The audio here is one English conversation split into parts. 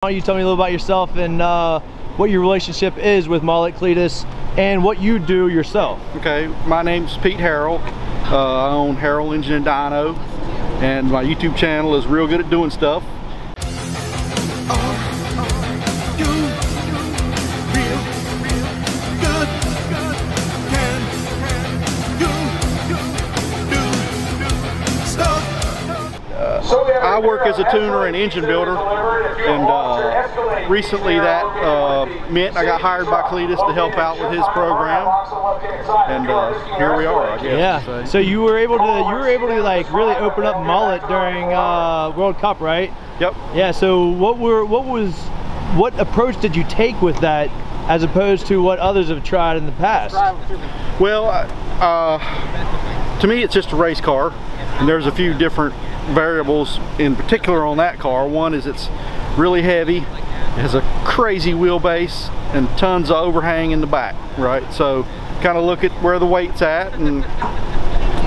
Why don't you tell me a little about yourself and what your relationship is with Mullet, Cleetus, and what you do yourself. Okay, my name's Pete Harrell. I own Harrell Engine and Dyno, and my YouTube channel is Real Good at Doing Stuff. I work as a tuner and engine builder, and recently that meant I got hired by Cleetus to help out with his program, and here we are, I guess. Yeah. So you were able to like really open up Mullet during World Cup, right? Yep. Yeah. So what approach did you take with that, as opposed to what others have tried in the past? Well, to me, it's just a race car, and there's a few different variables in particular on that car. One is it's really heavy, it has a crazy wheelbase and tons of overhang in the back, right? So kind of look at where the weight's at and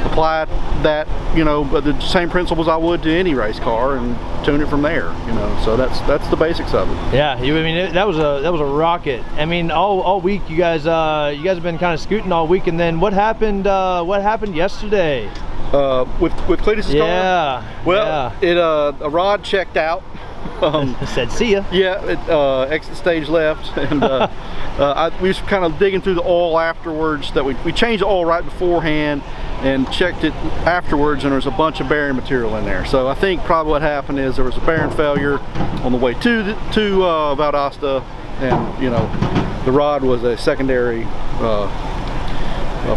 apply that, you know, the same principles I would to any race car and tune it from there, you know. So that's the basics of it. Yeah, I mean that was a rocket. I mean all week you guys have been kind of scooting all week, and then what happened yesterday? With Cleetus' car? Yeah. Well, yeah. A rod checked out. Said see ya. Yeah, exit stage left, and we was kind of digging through the oil afterwards. That we changed the oil right beforehand and checked it afterwards, and there was a bunch of bearing material in there. So I think probably what happened is there was a bearing failure on the way to Valdosta, and you know, the rod was a secondary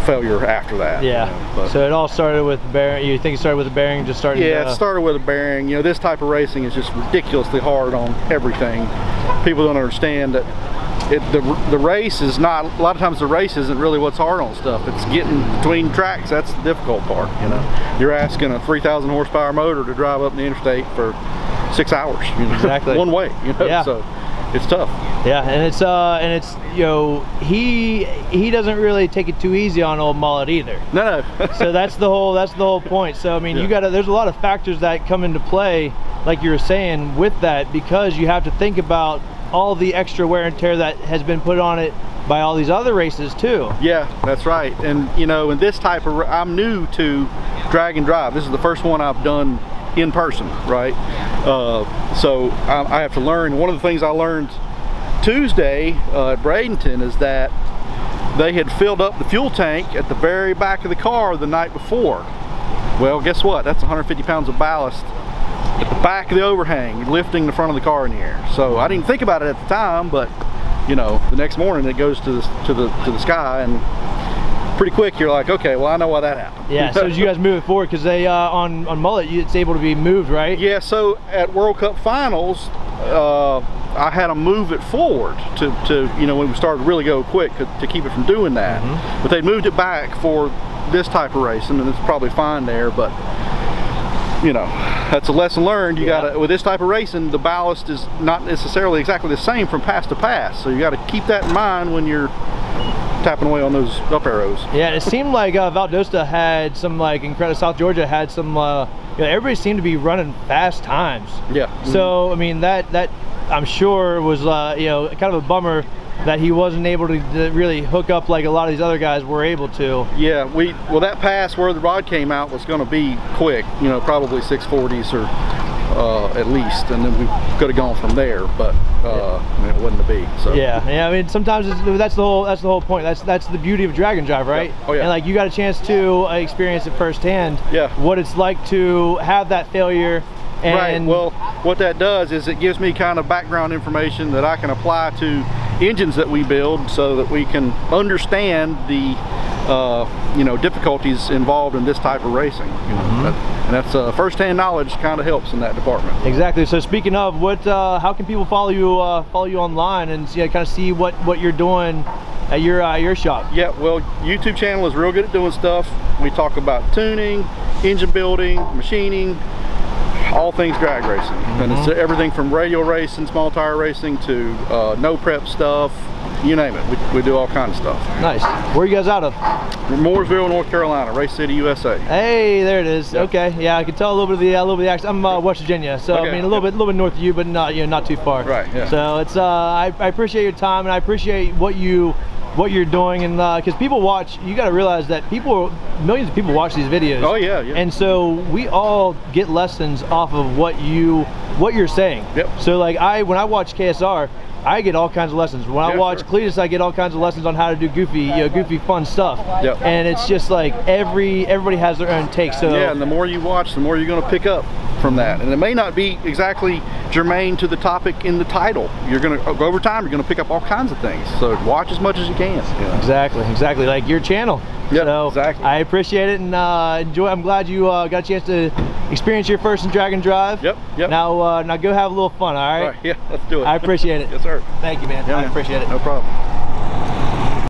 failure after that. Yeah. You know, so it all started with the bearing. You think it started with the bearing just starting? Yeah, it started with a bearing. You know, this type of racing is just ridiculously hard on everything. People don't understand that the race is not, a lot of times the race isn't really what's hard on stuff. It's getting between tracks. That's the difficult part, you know. You're asking a 3,000 horsepower motor to drive up the interstate for 6 hours, you know, exactly. one way, you know. Yeah. So it's tough. Yeah, and it's you know, he doesn't really take it too easy on old Mullet either. No. So that's the whole point. So I mean, yeah, there's a lot of factors that come into play, like you were saying, with that, because you have to think about all the extra wear and tear that has been put on it by all these other races too. Yeah, that's right. And you know, in this type of, I'm new to drag and drive. This is the first one I've done in person, right? So I have to learn. One of the things I learned Tuesday at Bradenton is that they had filled up the fuel tank at the very back of the car the night before. Well, guess what? That's 150 pounds of ballast at the back of the overhang, lifting the front of the car in the air. So I didn't think about it at the time, but you know, the next morning it goes to the sky, and pretty quick you're like, okay, well, I know why that happened. Yeah. So as you guys move it forward, because they on Mullet, it's able to be moved, right? Yeah. So at World Cup finals, I had to move it forward to you know, when we started to really go quick to keep it from doing that. Mm-hmm. But they moved it back for this type of racing, and it's probably fine there, but you know, that's a lesson learned. You gotta, with this type of racing, the ballast is not necessarily exactly the same from pass to pass, so you got to keep that in mind when you're tapping away on those up arrows. Yeah, it seemed like Valdosta had some, like, incredible, South Georgia had some, you know, everybody seemed to be running fast times. Yeah. Mm-hmm. So I mean, that I'm sure was you know, kind of a bummer that he wasn't able to really hook up like a lot of these other guys were able to. Yeah, well, that pass where the rod came out was going to be quick, you know, probably 640s or at least, and then we could have gone from there, but I mean, it wasn't to be. So yeah, I mean, sometimes that's the whole point. That's the beauty of drag and drive, right? Yeah. Oh yeah. And like, you got a chance to experience it firsthand. Yeah. What it's like to have that failure. And right. Well, what that does is it gives me kind of background information that I can apply to engines that we build, so that we can understand the you know, difficulties involved in this type of racing. You know, and that's first-hand knowledge kind of helps in that department. Exactly. So speaking of, how can people follow you online and kind of see what you're doing at your shop? Yeah. Well, YouTube channel is Real Good at Doing Stuff. We talk about tuning, engine building, machining, all things drag racing. And it's everything from radial racing, small tire racing, to no prep stuff, you name it. We do all kinds of stuff. Nice. Where are you guys out of? Mooresville, North Carolina, Race City, USA. Hey, there it is. Yep. Okay, yeah, I can tell a little bit of the accent. I'm West Virginia, so okay. I mean a little bit north of you, but not not too far. Right. Yeah. So it's I appreciate your time, and I appreciate what you're doing, and because people watch, you got to realize that millions of people watch these videos. Oh yeah, yeah. And so we all get lessons off of what you're saying. Yep. So like when I watch KSR, I get all kinds of lessons. When I watch Cleetus, I get all kinds of lessons on how to do goofy, fun stuff. Yep. And it's just like everybody has their own take. So yeah, and the more you watch, the more you're going to pick up from that. And it may not be exactly germane to the topic in the title. You're going to, over time, you're going to pick up all kinds of things. So watch as much as you can. You know? Exactly, like your channel. Yeah, so exactly. I appreciate it, and enjoy. I'm glad you got a chance to experience your first in drag and drive. Yep. Now go have a little fun, all right? All right, yeah, let's do it. I appreciate it. Yes, sir. Thank you, man. Yeah, I appreciate it. No problem.